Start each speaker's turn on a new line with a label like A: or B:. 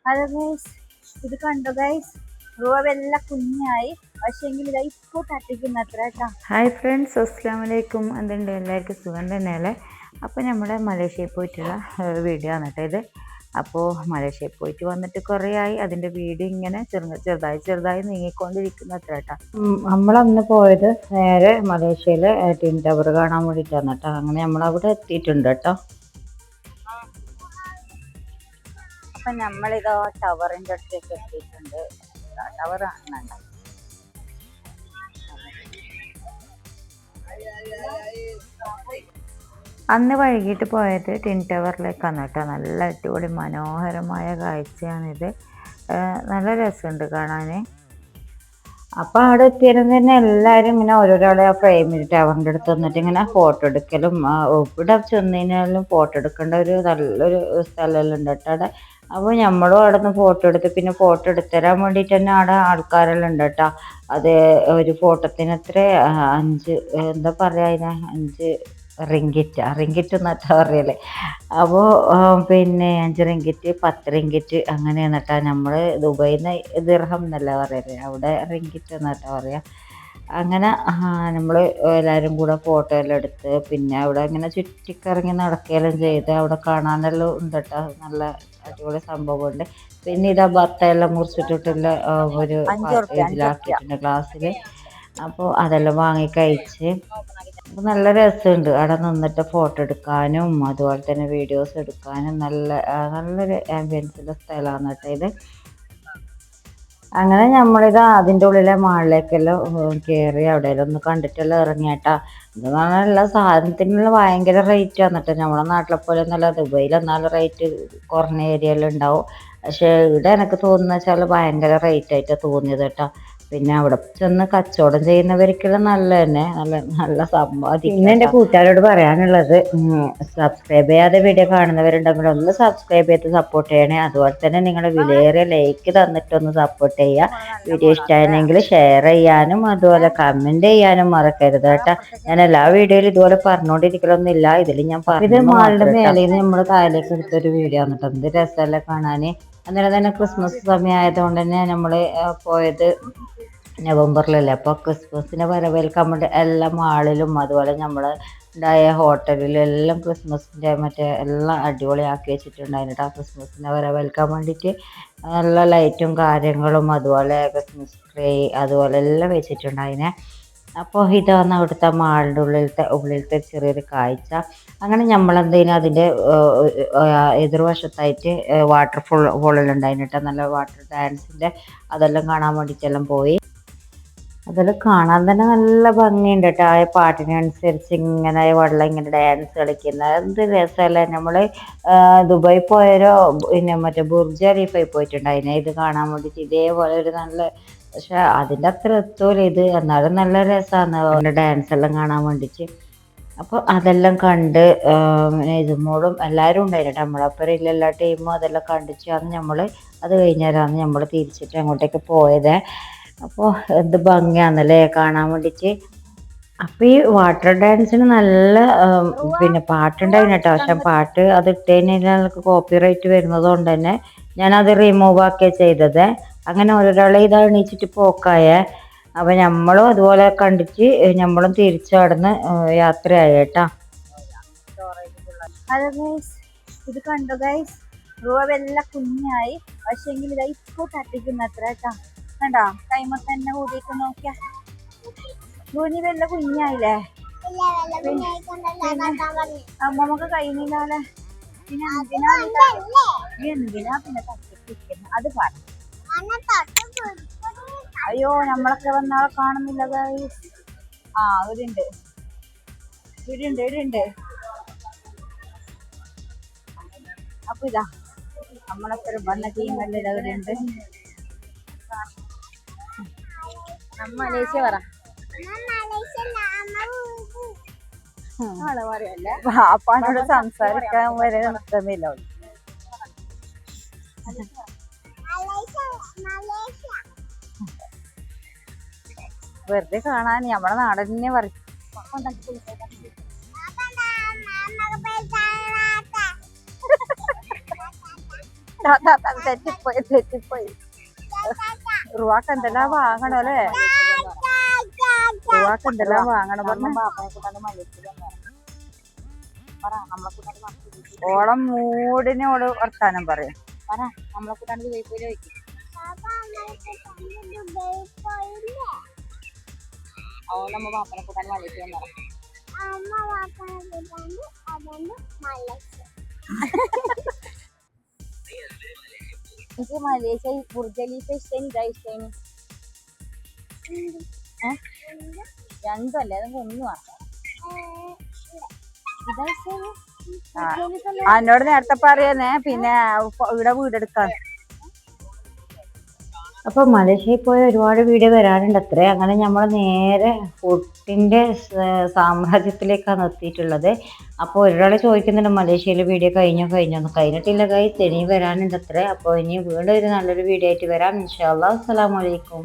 A: Hello guys, ഇത് കണ്ടോ guys? റൂവെല്ലാം കുഞ്ഞായി, പക്ഷേങ്കിൽ ഇതാ ഇപ്പോൾ തട്ടിക്കുന്ന അത്ര കേട്ടോ.
B: ഹായ് ഫ്രണ്ട്സ്, അസ്സാം വലൈക്കും. എന്തുണ്ട്, എല്ലാവർക്കും സുഖം തന്നെയല്ലേ? അപ്പോൾ നമ്മുടെ മലേഷ്യയിൽ പോയിട്ടുള്ള വീഡിയോ ആണ് കേട്ടോ ഇത്. അപ്പോൾ മലേഷ്യയിൽ പോയിട്ട് വന്നിട്ട് കുറേ ആയി. അതിൻ്റെ വീഡിയോ ഇങ്ങനെ ചെറുതായി നീങ്ങിക്കൊണ്ടിരിക്കുന്ന അത്ര കേട്ടോ. നമ്മളന്ന് പോയത് നേരെ മലേഷ്യയിലെ ട്വിൻ ടവർ കാണാൻ വേണ്ടിയിട്ടാണ് കേട്ടോ. അങ്ങനെ നമ്മളവിടെ എത്തിയിട്ടുണ്ട് കേട്ടോ.
A: അപ്പം നമ്മളിതാ ടവറിൻ്റെ അടുത്തേക്ക് എത്തിയിട്ടുണ്ട്. ടവർ കാണുന്നുണ്ട്.
B: അന്ന് വൈകിട്ട് പോയത് ട്വിൻ ടവറിലേക്കാണ് കേട്ടോ. നല്ല അടിപൊളി മനോഹരമായ കാഴ്ചയാണിത്. നല്ല രസമുണ്ട് കാണാൻ. അപ്പോൾ അവിടെ എത്തിയതും തന്നെ എല്ലാവരും ഇങ്ങനെ ഓരോരാളെ ആ ഫ്രെയിമിൽ ടവറിൻ്റെ അടുത്ത് വന്നിട്ട് ഇങ്ങനെ ഫോട്ടോ എടുക്കലും, ഇവിടെ ചെന്നതിനാലും ഫോട്ടോ എടുക്കേണ്ട ഒരു നല്ലൊരു സ്ഥലമെല്ലാം ഉണ്ട് കേട്ടോ അവിടെ. അപ്പോൾ നമ്മളും അവിടെ നിന്ന് ഫോട്ടോ എടുത്ത്, പിന്നെ ഫോട്ടോ എടുത്തരാൻ വേണ്ടിയിട്ട് തന്നെ അവിടെ ആൾക്കാരെല്ലാം ഉണ്ട് കേട്ടോ. അത് ഒരു ഫോട്ടോത്തിന് എത്ര 5 എന്താ പറയുക അതിനെ 5 റിങ്കിറ്റ് എന്നിട്ടാ പറയല്ലേ. അപ്പോൾ പിന്നെ 5 റിങ്കിറ്റ്, 10 റിങ്കിറ്റ് അങ്ങനെയാണ് കേട്ടോ. നമ്മൾ ദുബൈയിൽ നിന്ന് ദിർഹം എന്നല്ല പറയല്ലേ, അവിടെ റിങ്കിറ്റ് എന്നിട്ടാ പറയുക. അങ്ങനെ നമ്മൾ എല്ലാവരും കൂടെ ഫോട്ടോ എല്ലാം എടുത്ത്, പിന്നെ അവിടെ ഇങ്ങനെ ചുറ്റിക്കറങ്ങി നടക്കുകയെല്ലാം ചെയ്ത് അവിടെ കാണാനെല്ലാം ഉണ്ട് കേട്ടോ. നല്ല അടിപൊളി സംഭവമുണ്ട്. പിന്നെ ഇതാ ബത്തയെല്ലാം മുറിച്ചിട്ടിട്ടുള്ള ഒരു ഇതിലാക്കിയിട്ടുണ്ട് ഗ്ലാസ്സിൽ. അപ്പോൾ അതെല്ലാം വാങ്ങി കഴിച്ച് അപ്പോൾ നല്ല രസമുണ്ട് അവിടെ നിന്നിട്ട് ഫോട്ടോ എടുക്കാനും അതുപോലെ തന്നെ വീഡിയോസ് എടുക്കാനും. നല്ലൊരു ആംബിയൻസുള്ള സ്ഥലമാണ് കേട്ടോ ഇത്. അങ്ങനെ നമ്മളിത് അതിൻ്റെ ഉള്ളിലെ മാളിലേക്കെല്ലാം കയറി അവിടെയെല്ലാം ഒന്ന് കണ്ടിട്ടെല്ലാം ഇറങ്ങിയേട്ടാ. എന്ന് പറഞ്ഞാൽ എല്ലാ സാധനത്തിനുള്ള ഭയങ്കര റേറ്റ് ആണ് കേട്ടോ. നമ്മളെ നാട്ടിലെ പോലെ ഒന്നുമല്ല, ദുബൈയിൽ എന്നാലും റേറ്റ് കുറഞ്ഞ ഏരിയയിലും ഉണ്ടാവും. പക്ഷേ ഇവിടെ എനിക്ക് തോന്നുന്ന വെച്ചാൽ ഭയങ്കര റേറ്റ് ആയിട്ടാണ് തോന്നിയത് കേട്ടോ. പിന്നെ അവിടെ ചെന്ന് കച്ചവടം ചെയ്യുന്നവർക്കെല്ലാം നല്ല തന്നെ നല്ല സമ്പാദിക്കും. പിന്നെ എൻ്റെ കൂട്ടുകാരോട് പറയാനുള്ളത്, സബ്സ്ക്രൈബ് ചെയ്യാതെ വീഡിയോ കാണുന്നവരുണ്ടെങ്കിൽ ഒന്ന് സബ്സ്ക്രൈബ് ചെയ്ത് സപ്പോർട്ട് ചെയ്യണേ. അതുപോലെ തന്നെ നിങ്ങളുടെ വിലയേറിയ ലൈക്ക് തന്നിട്ടൊന്ന് സപ്പോർട്ട് ചെയ്യുക. വീഡിയോ ഇഷ്ടമായെങ്കിൽ ഷെയർ ചെയ്യാനും അതുപോലെ കമൻറ്റ് ചെയ്യാനും മറക്കരുത് കേട്ടോ. ഞാൻ എല്ലാ വീഡിയോയിലും ഇതുപോലെ പറഞ്ഞുകൊണ്ടിരിക്കലൊന്നുമില്ല. ഇതിൽ ഞാൻ ഇത് മാളുടെ മേലെ നമ്മൾ താഴേക്ക് എടുത്തൊരു വീഡിയോ ആണ് കേട്ടോ. എന്ത് രസമല്ലേ കാണാൻ. അന്നേരം തന്നെ ക്രിസ്മസ് സമയമായതുകൊണ്ട് തന്നെ നമ്മൾ പോയത് നവംബറിലല്ലേ. അപ്പോൾ ക്രിസ്മസിനെ വരവേൽക്കാൻ വേണ്ടി എല്ലാ മാളിലും അതുപോലെ നമ്മൾ ഉണ്ടായ ഹോട്ടലിലും എല്ലാം ക്രിസ്മസിൻ്റെ മറ്റേ എല്ലാം അടിപൊളിയാക്കി വെച്ചിട്ടുണ്ടായിരുന്നു കേട്ടോ. ക്രിസ്മസിനെ വരവേൽക്കാൻ വേണ്ടിയിട്ട് നല്ല ലൈറ്റും കാര്യങ്ങളും അതുപോലെ ക്രിസ്മസ് ട്രീ അതുപോലെ എല്ലാം വെച്ചിട്ടുണ്ടായിനെ. അപ്പോൾ ഇതാണ് അവിടുത്തെ മാളിൻ്റെ ഉള്ളിലത്തെ ചെറിയൊരു കാഴ്ച. അങ്ങനെ നമ്മളെന്തെങ്കിലും അതിൻ്റെ എതിർവശത്തായിട്ട് വാട്ടർ ഫോളെല്ലാം കേട്ടോ. നല്ല വാട്ടർ ഡാൻസിൻ്റെ അതെല്ലാം കാണാൻ വേണ്ടിയിട്ടെല്ലാം പോയി. അതെല്ലാം കാണാൻ തന്നെ നല്ല ഭംഗിയുണ്ട് കേട്ടോ. ആ പാട്ടിനനുസരിച്ച് ഇങ്ങനെ വെള്ളം ഇങ്ങനെ ഡാൻസ് കളിക്കുന്ന എന്ത് രസമല്ലേ. നമ്മൾ ദുബായി പോയാലോ പിന്നെ മറ്റേ ബുർജ് ഖലീഫയിൽ പോയിട്ടുണ്ടായിരുന്നു ഇത് കാണാൻ വേണ്ടിയിട്ട്. ഇതേപോലെ ഒരു നല്ല, പക്ഷെ അതിൻ്റെ അത്ര എത്തൂല ഇത്, എന്നാലും നല്ല രസമാണ് ഡാൻസ് എല്ലാം കാണാൻ വേണ്ടിയിട്ട്. അപ്പോൾ അതെല്ലാം കണ്ട് ഇതുമോളും എല്ലാവരും ഉണ്ടായിരുന്നു. നമ്മളപ്പുറം ഇല്ല എല്ലാ ടീമും അതെല്ലാം കണ്ടിച്ചാണ് നമ്മൾ. അത് കഴിഞ്ഞാലാണ് നമ്മൾ തിരിച്ചിട്ട് അങ്ങോട്ടേക്ക് പോയത്. അപ്പോൾ എന്ത് ഭംഗിയാണല്ലേ കാണാൻ വേണ്ടിയിട്ട്. അപ്പോൾ ഈ വാട്ടർ ഡാൻസിന് നല്ല പിന്നെ പാട്ടുണ്ടായിരുന്നു കേട്ടോ. പക്ഷെ പാട്ട് അത് ഇട്ടതിന് കോപ്പി റൈറ്റ് വരുന്നത് കൊണ്ട് തന്നെ ഞാനത് റിമൂവ് ആക്കിയാണ് ചെയ്തത്. അങ്ങനെ ഓരോരാളെ ഇത് എണീച്ചിട്ട് പോക്കായേ. അപ്പം നമ്മളും അതുപോലെ കണ്ടിട്ട് നമ്മളും തിരിച്ചവിടുന്ന് യാത്രയായി കേട്ടോ.
A: ഹലോ ഗൈസ്, ഇത് കണ്ടോ ഗൈസ്? റൂവെല്ലാം കുഞ്ഞായി, പക്ഷേങ്കിൽ ഇതാ ഇപ്പോൾ തട്ടിക്കുന്ന അത്ര കേട്ടോ. കണ്ടോ കൈമൊക്കെ തന്നെ കൂടിയിട്ട് നോക്കിയാ ഭൂനി വല്ല കുഞ്ഞായില്ലേ. അമ്മമ്മക്ക് കഴിഞ്ഞാലേ പിന്നെ എന്തിനാ പിന്നെ തട്ടിപ്പിക്കുന്നത് അത് പറ. അയ്യോ നമ്മളൊക്കെ വന്നാളെ കാണുന്നില്ല ഗൈസ്. ഇവിടുണ്ട്. അപ്പൊ ഇതാ നമ്മളൊക്കെ വന്ന ടീമെല്ലാം ഇവിടെ ഉണ്ട്. മലേഷ്യ പറ അപ്പാനോട് സംസാരിക്കാൻ വരെ നിർത്തുന്നില്ല. വെറുതെ കാണാൻ നമ്മളെ നാടന്നെ പറയും. തെറ്റിപ്പോയി റുവാക്ക് എന്തെല്ലാം വാങ്ങണോ അല്ലേ റുവാക്ക് എന്തെല്ലാം വാങ്ങണം ഓളം മൂടിനോട് വർത്താനം പറയും നമ്മളെ കൂട്ടാണ്ട് ദുബൈ വയ്ക്കും നമ്മ വാപ്പനെ കൂട്ടാൻ മലേഷ്യ എനിക്ക് മലേഷ്യ ബുർജ് ഖലീഫ ഇഷ്ടം ഇതാ ഇഷ്ടം രണ്ടും അല്ലേ അതൊന്നും ഒന്നുമാണ് എന്നോട് നേരത്തെ പറയുന്നേ പിന്നെ ഇവിടെ വീടെടുക്കാൻ
B: അപ്പൊ മലേഷ്യയിൽ പോയ ഒരുപാട് വീഡിയോ വരാറുണ്ട് അത്രേ. അങ്ങനെ നമ്മൾ നേരെ ഫുഡിന്റെ സാമ്രാജ്യത്തിലേക്കാണ് എത്തിയിട്ടുള്ളത്. അപ്പോൾ ഒരാൾ ചോദിക്കുന്നുണ്ട് മലേഷ്യയിലെ വീഡിയോ കഴിഞ്ഞോന്ന്. കഴിഞ്ഞിട്ടില്ല ഇനിയും വരാനുണ്ട് അത്രേ. അപ്പോൾ ഇനി വീണ്ടും ഒരു നല്ലൊരു വീഡിയോ ആയിട്ട് വരാം. ഇൻഷാ അല്ലാഹ്. അസ്സലാമു അലൈക്കും.